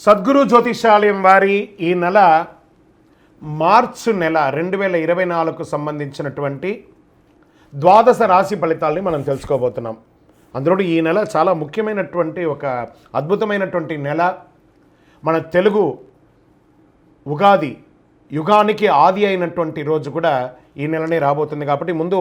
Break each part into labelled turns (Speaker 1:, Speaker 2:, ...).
Speaker 1: సద్గురు జ్యోతిషాలయం వారి ఈ నెల మార్చి నెల 2024కు సంబంధించినటువంటి ద్వాదశ రాశి ఫలితాలని మనం తెలుసుకోబోతున్నాం. అందులో ఈ నెల చాలా ముఖ్యమైనటువంటి ఒక అద్భుతమైనటువంటి నెల. మన తెలుగు ఉగాది యుగానికి ఆది అయినటువంటి రోజు కూడా ఈ నెలనే రాబోతుంది. కాబట్టి ముందు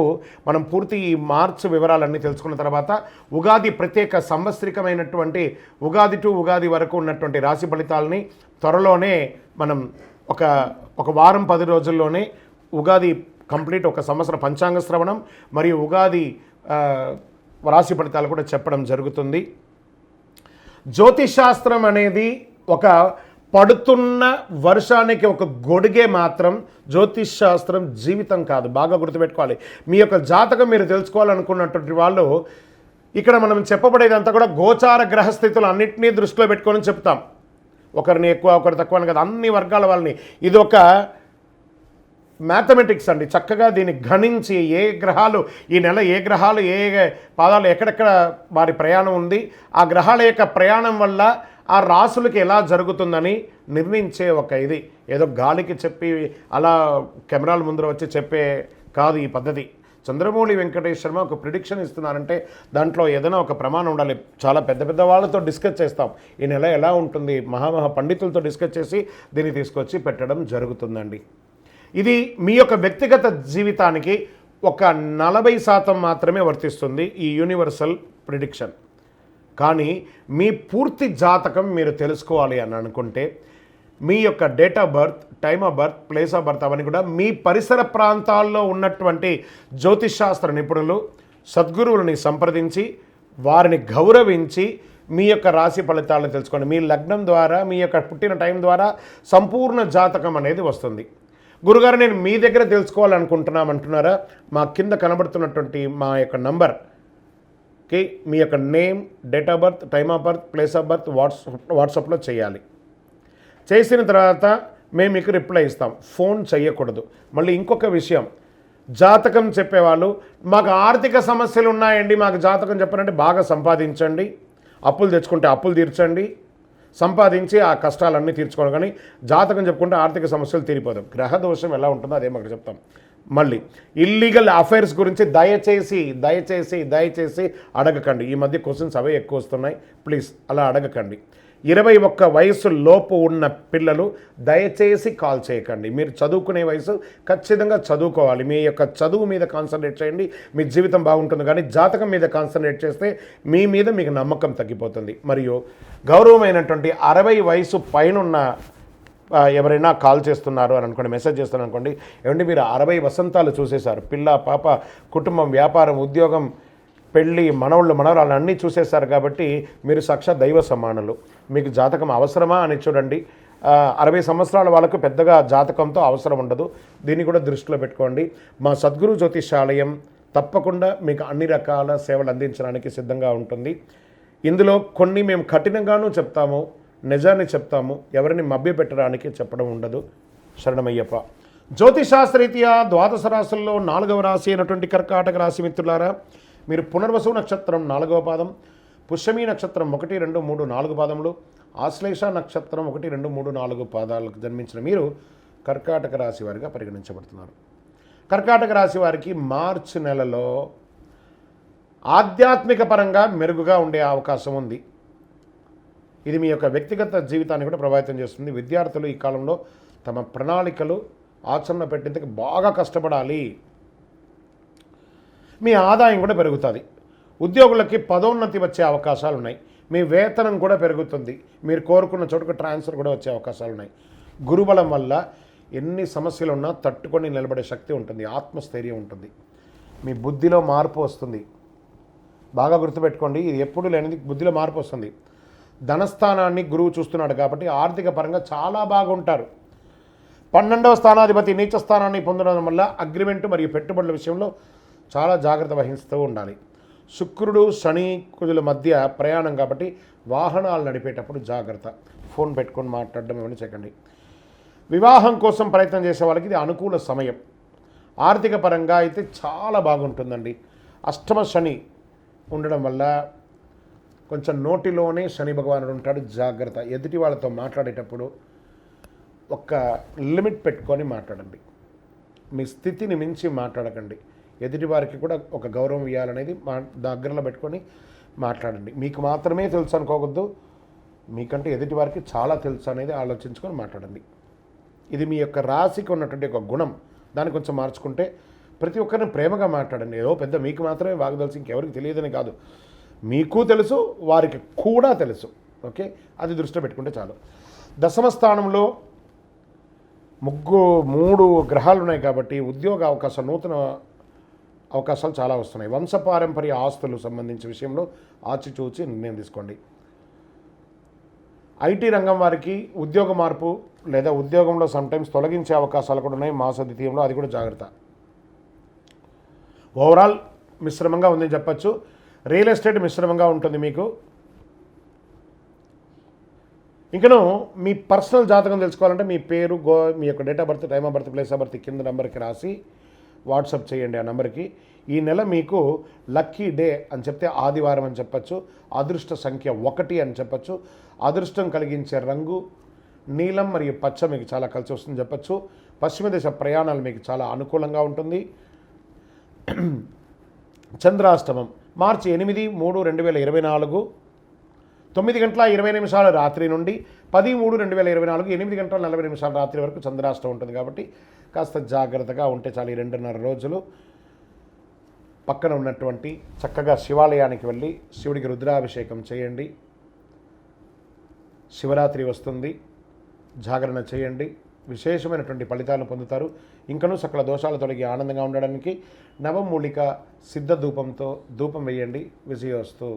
Speaker 1: మనం పూర్తి ఈ మార్చ్ వివరాలన్నీ తెలుసుకున్న తర్వాత ఉగాది ప్రత్యేక సంవత్సరికమైనటువంటి ఉగాది టు ఉగాది వరకు ఉన్నటువంటి రాశి ఫలితాలని త్వరలోనే మనం ఒక వారం 10 రోజుల్లోనే ఉగాది కంప్లీట్ ఒక సంవత్సర పంచాంగ శ్రవణం మరియు ఉగాది రాశి ఫలితాలు కూడా చెప్పడం జరుగుతుంది. జ్యోతిషాస్త్రం అనేది ఒక పడుతున్న వర్షానికి ఒక గొడుగే మాత్రం. జ్యోతిష్ శాస్త్రం జీవితం కాదు, బాగా గుర్తుపెట్టుకోవాలి. మీ యొక్క జాతకం మీరు తెలుసుకోవాలనుకున్నటువంటి వాళ్ళు ఇక్కడ మనం చెప్పబడేదంతా కూడా గోచార గ్రహస్థితులు అన్నింటినీ దృష్టిలో పెట్టుకొని చెప్తాం. ఒకరిని ఎక్కువ ఒకరు తక్కువ అని కదా, అన్ని వర్గాల వాళ్ళని. ఇది ఒక మ్యాథమెటిక్స్ అండి. చక్కగా దీన్ని గణించి ఏ గ్రహాలు ఈ నెల ఏ గ్రహాలు ఏ పాదాలు ఎక్కడెక్కడ వారి ప్రయాణం ఉంది, ఆ గ్రహాల యొక్క ప్రయాణం వల్ల ఆ రాసులకి ఎలా జరుగుతుందని నిర్ణయించే ఒక ఇది. ఏదో గాలికి చెప్పి అలా కెమెరాల ముందర వచ్చి చెప్పే కాదు ఈ పద్ధతి. చంద్రమౌళి వెంకటేష్ శర్మ ఒక ప్రిడిక్షన్ ఇస్తున్నారంటే దాంట్లో ఏదైనా ఒక ప్రమాణం ఉండాలి. చాలా పెద్ద పెద్ద వాళ్ళతో డిస్కస్ చేస్తాం, ఈ నెల ఎలా ఉంటుంది, మహామహా పండితులతో డిస్కస్ చేసి దీన్ని తీసుకొచ్చి పెట్టడం జరుగుతుందండి. ఇది మీ యొక్క వ్యక్తిగత జీవితానికి ఒక 40% మాత్రమే వర్తిస్తుంది ఈ యూనివర్సల్ ప్రిడిక్షన్. కానీ మీ పూర్తి జాతకం మీరు తెలుసుకోవాలి అని అనుకుంటే మీ యొక్క date of birth, time of birth, place of birth అవన్నీ కూడా మీ పరిసర ప్రాంతాల్లో ఉన్నటువంటి జ్యోతిషాస్త్ర నిపుణులు సద్గురువులని సంప్రదించి వారిని గౌరవించి మీ యొక్క రాశి ఫలితాలను తెలుసుకోండి. మీ లగ్నం ద్వారా మీ యొక్క పుట్టిన టైం ద్వారా సంపూర్ణ జాతకం అనేది వస్తుంది. గురుగారు నేను మీ దగ్గర తెలుసుకోవాలనుకుంటున్నామంటున్నారా? మా కింద కనబడుతున్నటువంటి మా యొక్క నంబర్కి మీ యొక్క name, date of birth, time of birth, place of birth వాట్సాప్లో చేయాలి. చేసిన తర్వాత మేము మీకు రిప్లై ఇస్తాం. ఫోన్ చేయకూడదు. మళ్ళీ ఇంకొక విషయం, జాతకం చెప్పేవాళ్ళు మాకు ఆర్థిక సమస్యలు ఉన్నాయండి, మాకు జాతకం చెప్పారంటే బాగా సంపాదించండి, అప్పులు తెచ్చుకుంటే అప్పులు తీర్చండి, సంపాదించి ఆ కష్టాలన్నీ తీర్చుకోవడం. కానీ జాతకం చెప్పుకుంటే ఆర్థిక సమస్యలు తీరిపోదు. గ్రహ దోషం ఎలా ఉంటుందో అదే మాకు చెప్తాం. మళ్ళీ ఇల్లీగల్ అఫైర్స్ గురించి దయచేసి అడగకండి. ఈ మధ్య క్వశ్చన్స్ అవే ఎక్కువ వస్తున్నాయి. ప్లీజ్ అలా అడగకండి. 21 వయసు లోపు ఉన్న పిల్లలు దయచేసి కాల్ చేయకండి. మీరు చదువుకునే వయసు ఖచ్చితంగా చదువుకోవాలి. మీ యొక్క చదువు మీద కాన్సన్ట్రేట్ చేయండి, మీ జీవితం బాగుంటుంది. కానీ జాతకం మీద కాన్సన్ట్రేట్ చేస్తే మీ మీద మీకు నమ్మకం తగ్గిపోతుంది. మరియు గౌరవమైనటువంటి 60 వయసు పైనున్న ఎవరైనా కాల్ చేస్తున్నారు అని అనుకోండి, మెసేజ్ చేస్తున్నారు అనుకోండి, ఏమంటే మీరు 60 వసంతాలు చూసేశారు, పిల్ల పాప కుటుంబం వ్యాపారం ఉద్యోగం పెళ్ళి మనవళ్ళు మనవరాలు అన్నీ చూసేశారు. కాబట్టి మీరు సాక్షాత్ దైవ సమానులు. మీకు జాతకం అవసరమా అని చూడండి. 60 సంవత్సరాల వాళ్ళకు పెద్దగా జాతకంతో అవసరం ఉండదు. దీన్ని కూడా దృష్టిలో పెట్టుకోండి. మా సద్గురు జ్యోతిషాలయం తప్పకుండా మీకు అన్ని రకాల సేవలు అందించడానికి సిద్ధంగా ఉంటుంది. ఇందులో కొన్ని మేము కఠినంగానూ చెప్తాము, నిజాన్ని చెప్తాము, ఎవరిని మభ్యపెట్టడానికి చెప్పడం ఉండదు. శరణమయ్యప్ప. జ్యోతిషాస్త్రరీత్యా ద్వాదశ రాశుల్లో 4వ రాశి అయినటువంటి కర్కాటక రాశి మిత్రులారా, మీరు పునర్వసు నక్షత్రం 4వ పాదం, పుష్యమీ నక్షత్రం 1, 2, 3, 4 పాదములు, ఆశ్లేష నక్షత్రం 1, 2, 3, 4 పాదాలకు జన్మించిన మీరు కర్కాటక రాశి వారిగా పరిగణించబడుతున్నారు. కర్కాటక రాశి వారికి మార్చి నెలలో ఆధ్యాత్మిక పరంగా మెరుగుగా ఉండే అవకాశం ఉంది. ఇది మీ యొక్క వ్యక్తిగత జీవితాన్ని కూడా ప్రభావితం చేస్తుంది. విద్యార్థులు ఈ కాలంలో తమ ప్రణాళికలు ఆచరణ పెట్టేందుకు బాగా కష్టపడాలి. మీ ఆదాయం కూడా పెరుగుతుంది. ఉద్యోగులకి పదోన్నతి వచ్చే అవకాశాలు ఉన్నాయి. మీ వేతనం కూడా పెరుగుతుంది. మీరు కోరుకున్న చోటుకు ట్రాన్స్ఫర్ కూడా వచ్చే అవకాశాలు ఉన్నాయి. గురుబలం వల్ల ఎన్ని సమస్యలు ఉన్నా తట్టుకొని నిలబడే శక్తి ఉంటుంది, ఆత్మస్థైర్యం ఉంటుంది. మీ బుద్ధిలో మార్పు వస్తుంది. బాగా గుర్తుపెట్టుకోండి, ఇది ఎప్పుడు లేనిది బుద్ధిలో మార్పు వస్తుంది. ధనస్థానాన్ని గురువు చూస్తున్నాడు కాబట్టి ఆర్థిక పరంగా చాలా బాగుంటారు. 12వ స్థానాధిపతి నీచ స్థానాన్ని పొందడం వల్ల అగ్రిమెంటు మరియు పెట్టుబడుల విషయంలో చాలా జాగ్రత్త వహిస్తూ ఉండాలి. శుక్రుడు శని కుజుల మధ్య ప్రయాణం కాబట్టి వాహనాలు నడిపేటప్పుడు జాగ్రత్త. ఫోన్ పెట్టుకొని మాట్లాడడం ఏమైనా చేయకండి. వివాహం కోసం ప్రయత్నం చేసే వాళ్ళకి ఇది అనుకూల సమయం. ఆర్థిక పరంగా అయితే చాలా బాగుంటుందండి. అష్టమ శని ఉండడం వల్ల కొంచెం నోటిలోనే శని భగవానుడు ఉంటాడు, జాగ్రత్త. ఎదుటి వాళ్ళతో మాట్లాడేటప్పుడు ఒక లిమిట్ పెట్టుకొని మాట్లాడండి. మీ స్థితిని మించి మాట్లాడకండి. ఎదుటి వారికి కూడా ఒక గౌరవం ఇవ్వాలనేది దగ్గరలో పెట్టుకొని మాట్లాడండి. మీకు మాత్రమే తెలుసు అనుకోవద్దు, మీకంటే ఎదుటి వారికి చాలా తెలుసు అనేది ఆలోచించుకొని మాట్లాడండి. ఇది మీ యొక్క రాశికి ఉన్నటువంటి ఒక గుణం. దాన్ని కొంచెం మార్చుకుంటే ప్రతి ఒక్కరిని ప్రేమగా మాట్లాడండి. ఏదో పెద్ద మీకు మాత్రమే వాగదలిసి ఇంకెవరికి తెలియదని కాదు, మీకు తెలుసు, వారికి కూడా తెలుసు. ఓకే, అది దృష్టిలో పెట్టుకుంటే చాలు. దశమ స్థానంలో 3 గ్రహాలు ఉన్నాయి కాబట్టి ఉద్యోగ అవకాశాలు, నూతన అవకాశాలు చాలా వస్తున్నాయి. వంశపారంపర్య ఆస్తులు సంబంధించిన విషయంలో ఆచితూచి నిర్ణయం తీసుకోండి. ఐటీ రంగం వారికి ఉద్యోగ మార్పు లేదా ఉద్యోగంలో సమ్టైమ్స్ తొలగించే అవకాశాలు కూడా ఉన్నాయి మాస ద్వితీయంలో, అది కూడా జాగ్రత్త. ఓవరాల్ మిశ్రమంగా ఉందని చెప్పచ్చు. రియల్ ఎస్టేట్ మిశ్రమంగా ఉంటుంది మీకు. ఇంకను మీ పర్సనల్ జాతకం తెలుసుకోవాలంటే మీ పేరు, మీ యొక్క date of birth, time of birth, place of birth కింద నెంబర్కి రాసి వాట్సాప్ చేయండి. ఆ నెంబర్కి ఈ నెల మీకు లక్కీ డే అని చెప్తే ఆదివారం అని చెప్పచ్చు, అదృష్ట సంఖ్య 1 అని చెప్పచ్చు, అదృష్టం కలిగించే రంగు నీలం మరియు పచ్చ మీకు చాలా కలిసి వస్తుందని చెప్పచ్చు. పశ్చిమ దిశ ప్రయాణాలు మీకు చాలా అనుకూలంగా ఉంటుంది. చంద్రాష్టమం మార్చి 8/3/2024 9:20 రాత్రి నుండి 10/3/2024 8:40 రాత్రి వరకు చంద్రాష్టమం ఉంటుంది. కాబట్టి కాస్త జాగ్రత్తగా ఉంటే చాలు. ఈ 2.5 రోజులు పక్కన ఉన్నటువంటి చక్కగా శివాలయానికి వెళ్ళి శివుడికి రుద్రాభిషేకం చేయండి. శివరాత్రి వస్తుంది, జాగరణ చేయండి, విశేషమైనటువంటి ఫలితాలను పొందుతారు. ఇంకనూ సకల దోషాలు తొలగి ఆనందంగా ఉండడానికి నవమూలిక సిద్ధ ధూపంతో ధూపం వేయండి. విజయోస్తు.